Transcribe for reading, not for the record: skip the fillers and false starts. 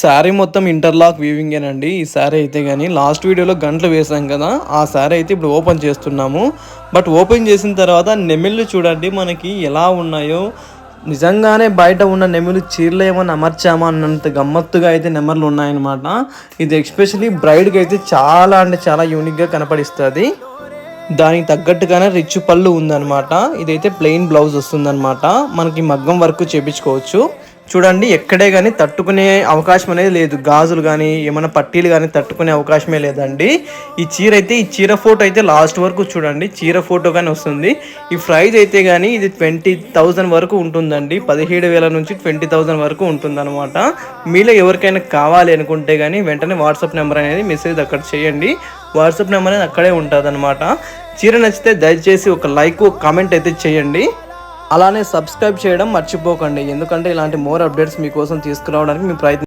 శారీ మొత్తం ఇంటర్లాక్ వీవింగేనండి. ఈ శారీ అయితే గానీ లాస్ట్ వీడియోలో గంటలు వేసాం కదా, ఆ శారీ అయితే ఇప్పుడు ఓపెన్ చేస్తున్నాము. బట్ ఓపెన్ చేసిన తర్వాత నెమిళ్ళు చూడండి మనకి ఎలా ఉన్నాయో. నిజంగానే బయట ఉన్న నెమలి చీరలో ఏమన్నా అమర్చామా అన్నంత గమ్మత్తుగా అయితే నెమర్లు ఉన్నాయన్నమాట. ఇది ఎస్పెషలీ బ్రైడ్కి అయితే చాలా అంటే చాలా యూనిక్గా కనపడిస్తుంది. దానికి తగ్గట్టుగానే రిచ్ పళ్ళు ఉందన్నమాట. ఇదైతే ప్లెయిన్ బ్లౌజ్ వస్తుందన్నమాట. మనకి మగ్గం వర్క్ చేపించుకోవచ్చు. చూడండి ఎక్కడే కానీ తట్టుకునే అవకాశం అనేది లేదు. గాజులు కానీ ఏమైనా పట్టీలు కానీ తట్టుకునే అవకాశమే లేదండి. ఈ చీర ఫోటో అయితే లాస్ట్ వరకు చూడండి, చీర ఫోటో కానీ వస్తుంది. ఈ ప్రైస్ అయితే కానీ ఇది 20,000 వరకు ఉంటుందండి. 17,000 నుంచి 20,000 వరకు ఉంటుందన్నమాట. మీలో ఎవరికైనా కావాలి అనుకుంటే కానీ వెంటనే వాట్సాప్ నెంబర్ అనేది మెసేజ్ అక్కడ చేయండి. వాట్సాప్ నెంబర్ అనేది అక్కడే ఉంటుంది అనమాట. చీర నచ్చితే దయచేసి ఒక లైక్, ఒక కామెంట్ అయితే చేయండి. అలానే సబ్స్క్రైబ్ చేయడం మర్చిపోకండి, ఎందుకంటే ఇలాంటి మోర్ అప్డేట్స్ మీకోసం తీసుకురావడానికి మేము ప్రయత్నం